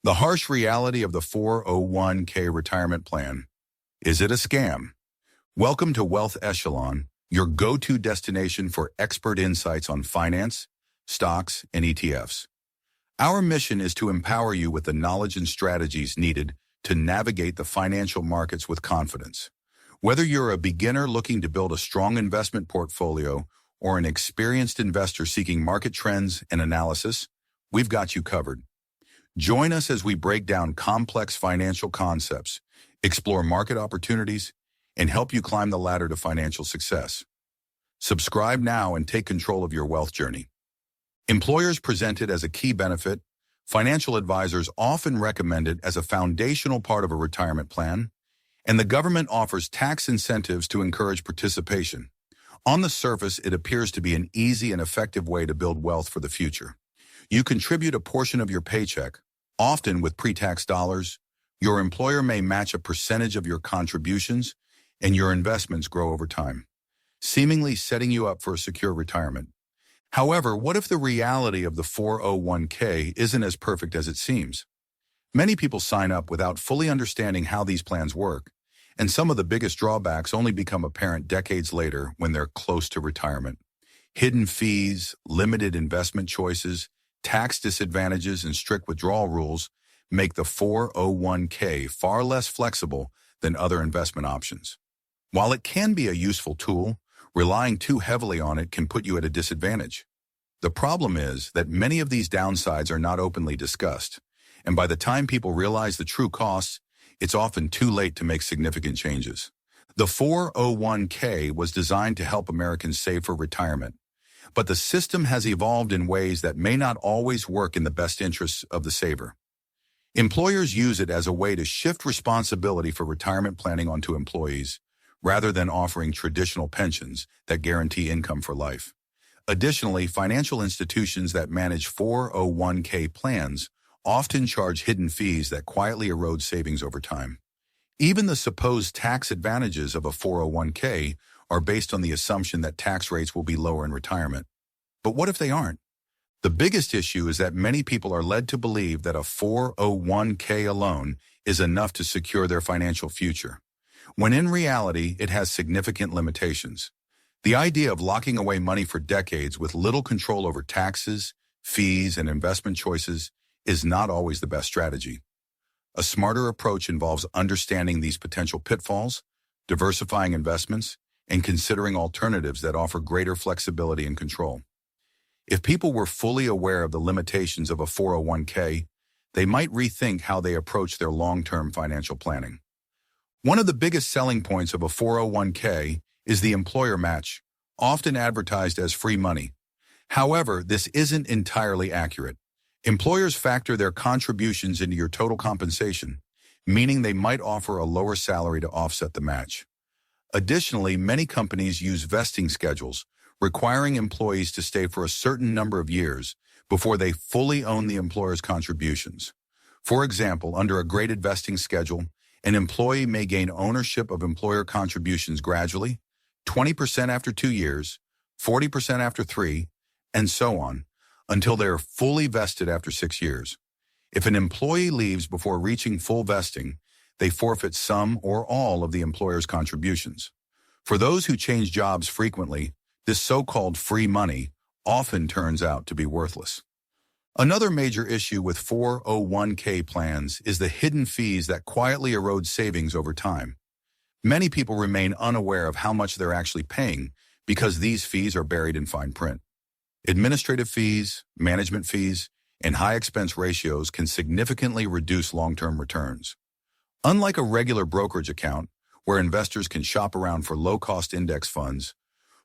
The harsh reality of the 401k retirement plan. Is it a scam? Welcome to Wealth Echelon, your go-to destination for expert insights on finance, stocks, and ETFs. Our mission is to empower you with the knowledge and strategies needed to navigate the financial markets with confidence. Whether you're a beginner looking to build a strong investment portfolio or an experienced investor seeking market trends and analysis, we've got you covered. Join us as we break down complex financial concepts, explore market opportunities, and help you climb the ladder to financial success. Subscribe now and take control of your wealth journey. Employers present it as a key benefit. Financial advisors often recommend it as a foundational part of a retirement plan, and the government offers tax incentives to encourage participation. On the surface, it appears to be an easy and effective way to build wealth for the future. You contribute a portion of your paycheck, often with pre-tax dollars. Your employer may match a percentage of your contributions, and your investments grow over time, seemingly setting you up for a secure retirement. However, what if the reality of the 401k isn't as perfect as it seems? Many people sign up without fully understanding how these plans work, and some of the biggest drawbacks only become apparent decades later when they're close to retirement. Hidden fees, limited investment choices, tax disadvantages, and strict withdrawal rules make the 401k far less flexible than other investment options. While it can be a useful tool, relying too heavily on it can put you at a disadvantage. The problem is that many of these downsides are not openly discussed, and by the time people realize the true costs, it's often too late to make significant changes. The 401k was designed to help Americans save for retirement, but the system has evolved in ways that may not always work in the best interests of the saver. Employers use it as a way to shift responsibility for retirement planning onto employees, rather than offering traditional pensions that guarantee income for life. Additionally, financial institutions that manage 401k plans often charge hidden fees that quietly erode savings over time. Even the supposed tax advantages of a 401k are based on the assumption that tax rates will be lower in retirement. But what if they aren't? The biggest issue is that many people are led to believe that a 401k alone is enough to secure their financial future, when in reality, it has significant limitations. The idea of locking away money for decades with little control over taxes, fees, and investment choices is not always the best strategy. A smarter approach involves understanding these potential pitfalls, diversifying investments, and considering alternatives that offer greater flexibility and control. If people were fully aware of the limitations of a 401k, they might rethink how they approach their long-term financial planning. One of the biggest selling points of a 401k is the employer match, often advertised as free money. However, this isn't entirely accurate. Employers factor their contributions into your total compensation, meaning they might offer a lower salary to offset the match. Additionally, many companies use vesting schedules, requiring employees to stay for a certain number of years before they fully own the employer's contributions. For example, under a graded vesting schedule, an employee may gain ownership of employer contributions gradually, 20% after 2 years, 40% after 3, and so on, until they are fully vested after 6 years. If an employee leaves before reaching full vesting, they forfeit some or all of the employer's contributions. For those who change jobs frequently, this so-called free money often turns out to be worthless. Another major issue with 401k plans is the hidden fees that quietly erode savings over time. Many people remain unaware of how much they're actually paying because these fees are buried in fine print. Administrative fees, management fees, and high expense ratios can significantly reduce long-term returns. Unlike a regular brokerage account, where investors can shop around for low-cost index funds,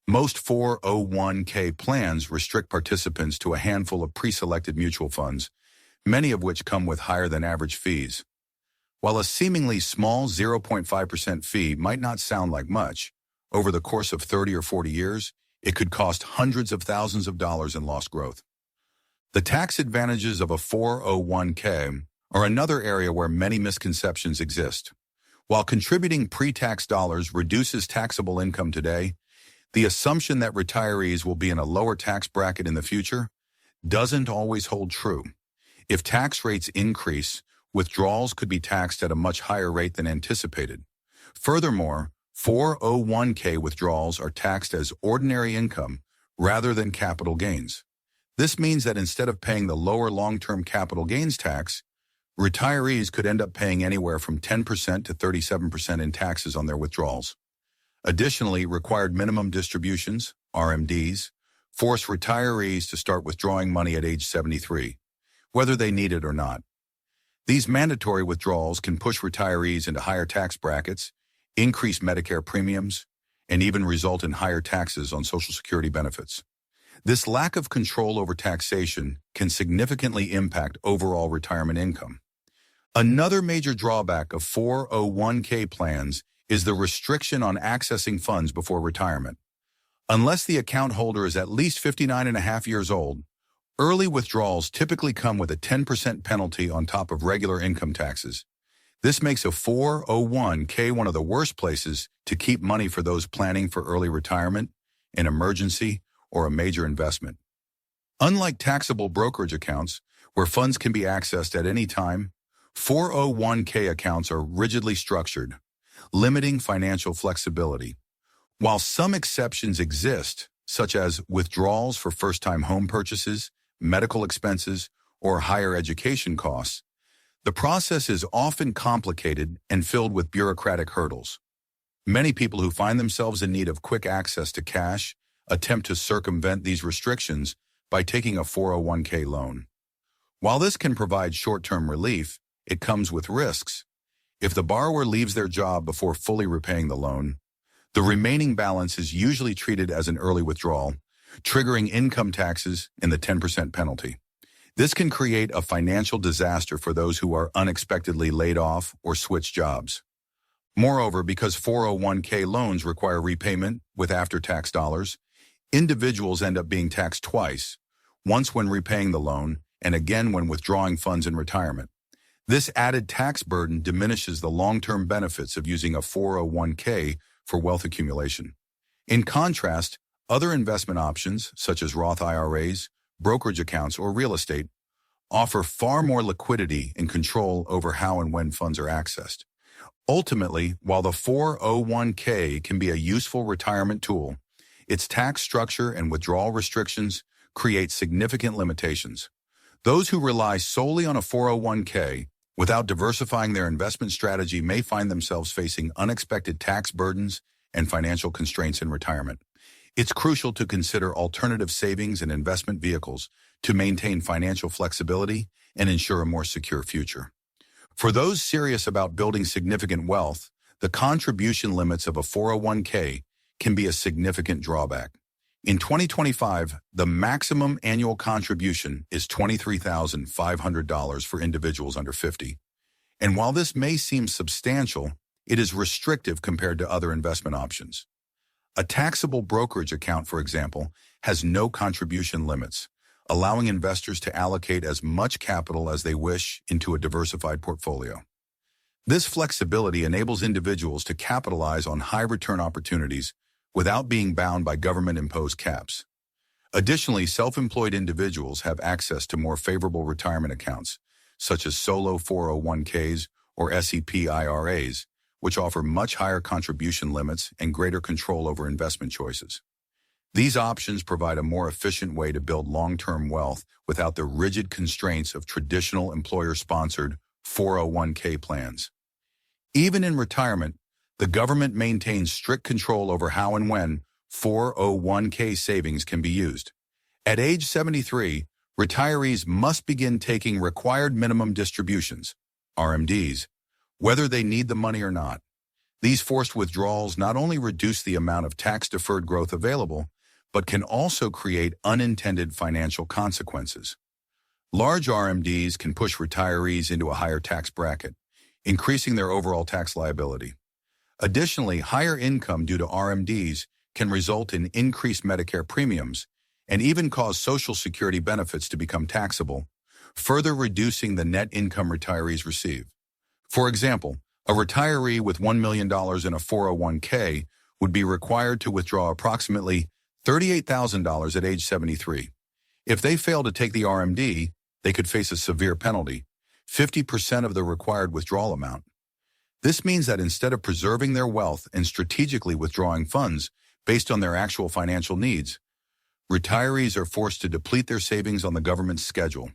most 401k plans restrict participants to a handful of pre-selected mutual funds, many of which come with higher-than-average fees. While a seemingly small 0.5% fee might not sound like much, over the course of 30 or 40 years, it could cost hundreds of thousands of dollars in lost growth. The tax advantages of a 401k are another area where many misconceptions exist. While contributing pre-tax dollars reduces taxable income today, the assumption that retirees will be in a lower tax bracket in the future doesn't always hold true. If tax rates increase, withdrawals could be taxed at a much higher rate than anticipated. Furthermore, 401k withdrawals are taxed as ordinary income rather than capital gains. This means that instead of paying the lower long-term capital gains tax, retirees could end up paying anywhere from 10% to 37% in taxes on their withdrawals. Additionally, required minimum distributions, RMDs, force retirees to start withdrawing money at age 73, whether they need it or not. These mandatory withdrawals can push retirees into higher tax brackets, increase Medicare premiums, and even result in higher taxes on Social Security benefits. This lack of control over taxation can significantly impact overall retirement income. Another major drawback of 401k plans is the restriction on accessing funds before retirement. Unless the account holder is at least 59.5 years old, early withdrawals typically come with a 10% penalty on top of regular income taxes. This makes a 401k one of the worst places to keep money for those planning for early retirement, an emergency, or a major investment. Unlike taxable brokerage accounts, where funds can be accessed at any time, 401k accounts are rigidly structured, limiting financial flexibility. While some exceptions exist, such as withdrawals for first-time home purchases, medical expenses, or higher education costs, the process is often complicated and filled with bureaucratic hurdles. Many people who find themselves in need of quick access to cash attempt to circumvent these restrictions by taking a 401k loan. While this can provide short-term relief, it comes with risks. If the borrower leaves their job before fully repaying the loan, the remaining balance is usually treated as an early withdrawal, triggering income taxes and the 10% penalty. This can create a financial disaster for those who are unexpectedly laid off or switch jobs. Moreover, because 401k loans require repayment with after-tax dollars, individuals end up being taxed twice, once when repaying the loan and again when withdrawing funds in retirement. This added tax burden diminishes the long-term benefits of using a 401k for wealth accumulation. In contrast, other investment options, such as Roth IRAs, brokerage accounts, or real estate, offer far more liquidity and control over how and when funds are accessed. Ultimately, while the 401k can be a useful retirement tool, its tax structure and withdrawal restrictions create significant limitations. Those who rely solely on a 401k without diversifying their investment strategy may find themselves facing unexpected tax burdens and financial constraints in retirement. It's crucial to consider alternative savings and investment vehicles to maintain financial flexibility and ensure a more secure future. For those serious about building significant wealth, the contribution limits of a 401k can be a significant drawback. In 2025, the maximum annual contribution is $23,500 for individuals under 50. And while this may seem substantial, it is restrictive compared to other investment options. A taxable brokerage account, for example, has no contribution limits, allowing investors to allocate as much capital as they wish into a diversified portfolio. This flexibility enables individuals to capitalize on high-return opportunities without being bound by government-imposed caps. Additionally, self-employed individuals have access to more favorable retirement accounts, such as solo 401ks or SEP IRAs, which offer much higher contribution limits and greater control over investment choices. These options provide a more efficient way to build long-term wealth without the rigid constraints of traditional employer-sponsored 401k plans. Even in retirement, the government maintains strict control over how and when 401k savings can be used. At age 73, retirees must begin taking required minimum distributions, RMDs, whether they need the money or not. These forced withdrawals not only reduce the amount of tax-deferred growth available, but can also create unintended financial consequences. Large RMDs can push retirees into a higher tax bracket, increasing their overall tax liability. Additionally, higher income due to RMDs can result in increased Medicare premiums and even cause Social Security benefits to become taxable, further reducing the net income retirees receive. For example, a retiree with $1 million in a 401k would be required to withdraw approximately $38,000 at age 73. If they fail to take the RMD, they could face a severe penalty, 50% of the required withdrawal amount. This means that instead of preserving their wealth and strategically withdrawing funds based on their actual financial needs, retirees are forced to deplete their savings on the government's schedule.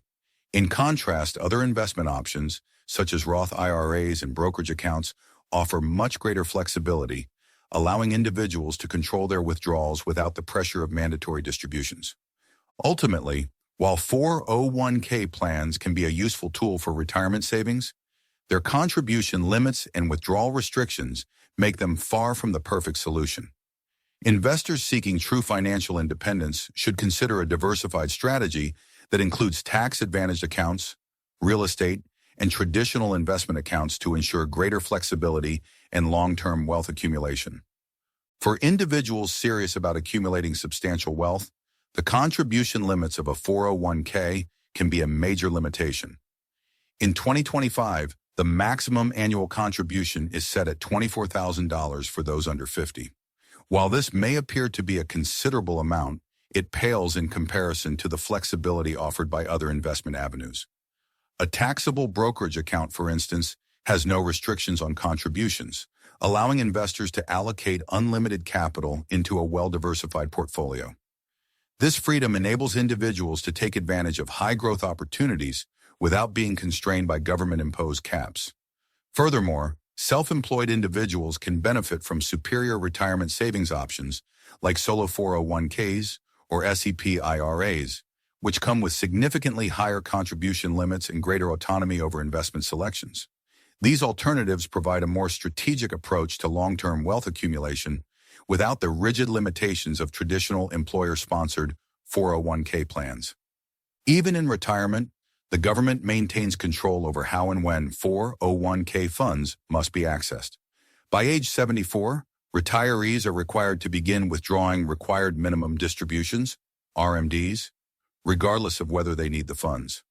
In contrast, other investment options, such as Roth IRAs and brokerage accounts, offer much greater flexibility, allowing individuals to control their withdrawals without the pressure of mandatory distributions. Ultimately, while 401k plans can be a useful tool for retirement savings, their contribution limits and withdrawal restrictions make them far from the perfect solution. Investors seeking true financial independence should consider a diversified strategy that includes tax-advantaged accounts, real estate, and traditional investment accounts to ensure greater flexibility and long-term wealth accumulation. For individuals serious about accumulating substantial wealth, the contribution limits of a 401k can be a major limitation. In 2025, the maximum annual contribution is set at $24,000 for those under 50. While this may appear to be a considerable amount, it pales in comparison to the flexibility offered by other investment avenues. A taxable brokerage account, for instance, has no restrictions on contributions, allowing investors to allocate unlimited capital into a well-diversified portfolio. This freedom enables individuals to take advantage of high-growth opportunities without being constrained by government-imposed caps. Furthermore, self-employed individuals can benefit from superior retirement savings options like solo 401ks or SEP IRAs, which come with significantly higher contribution limits and greater autonomy over investment selections. These alternatives provide a more strategic approach to long-term wealth accumulation without the rigid limitations of traditional employer-sponsored 401k plans. Even in retirement, the government maintains control over how and when 401k funds must be accessed. By age 74, retirees are required to begin withdrawing required minimum distributions, RMDs, regardless of whether they need the funds.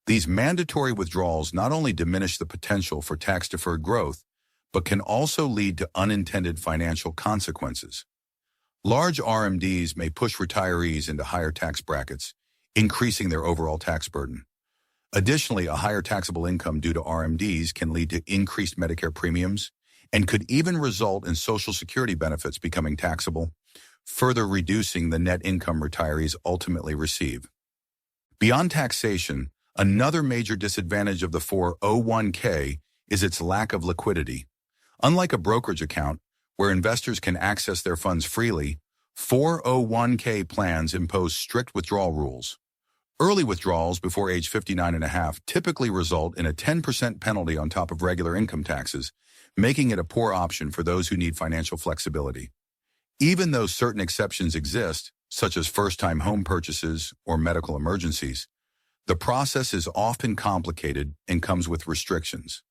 These mandatory withdrawals not only diminish the potential for tax-deferred growth, but can also lead to unintended financial consequences. Large RMDs may push retirees into higher tax brackets, increasing their overall tax burden. Additionally, a higher taxable income due to RMDs can lead to increased Medicare premiums and could even result in Social Security benefits becoming taxable, further reducing the net income retirees ultimately receive. Beyond taxation, another major disadvantage of the 401k is its lack of liquidity. Unlike a brokerage account, where investors can access their funds freely, 401k plans impose strict withdrawal rules. Early withdrawals before age 59.5 typically result in a 10% penalty on top of regular income taxes, making it a poor option for those who need financial flexibility. Even though certain exceptions exist, such as first-time home purchases or medical emergencies, the process is often complicated and comes with restrictions.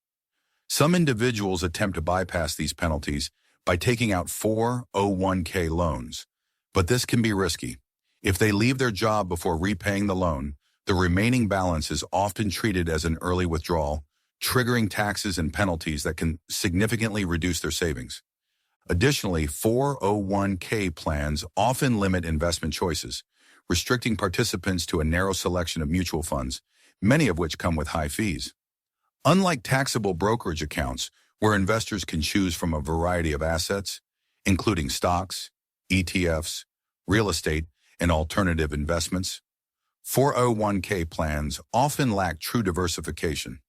Some individuals attempt to bypass these penalties by taking out 401k loans, but this can be risky. If they leave their job before repaying the loan, the remaining balance is often treated as an early withdrawal, triggering taxes and penalties that can significantly reduce their savings. Additionally, 401k plans often limit investment choices, restricting participants to a narrow selection of mutual funds, many of which come with high fees. Unlike taxable brokerage accounts, where investors can choose from a variety of assets, including stocks, ETFs, real estate, and alternative investments, 401k plans often lack true diversification.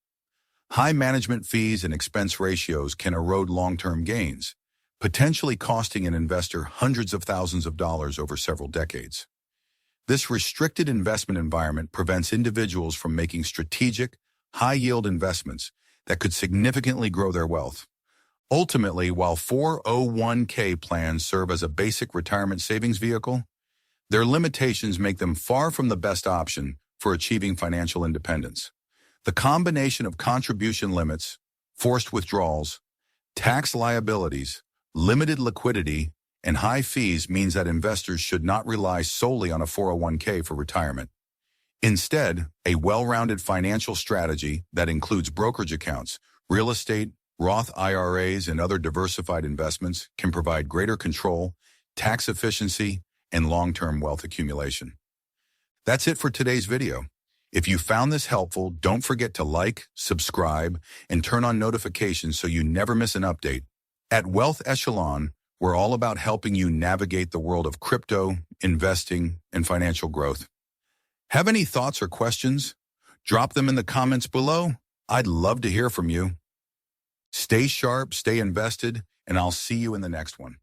High management fees and expense ratios can erode long-term gains, potentially costing an investor hundreds of thousands of dollars over several decades. This restricted investment environment prevents individuals from making strategic, high-yield investments that could significantly grow their wealth. Ultimately, while 401k plans serve as a basic retirement savings vehicle, their limitations make them far from the best option for achieving financial independence. The combination of contribution limits, forced withdrawals, tax liabilities, limited liquidity, and high fees means that investors should not rely solely on a 401k for retirement. Instead, a well-rounded financial strategy that includes brokerage accounts, real estate, Roth IRAs, and other diversified investments can provide greater control, tax efficiency, and long-term wealth accumulation. That's it for today's video. If you found this helpful, don't forget to like, subscribe, and turn on notifications so you never miss an update. At Wealth Echelon, we're all about helping you navigate the world of crypto, investing, and financial growth. Have any thoughts or questions? Drop them in the comments below. I'd love to hear from you. Stay sharp, stay invested, and I'll see you in the next one.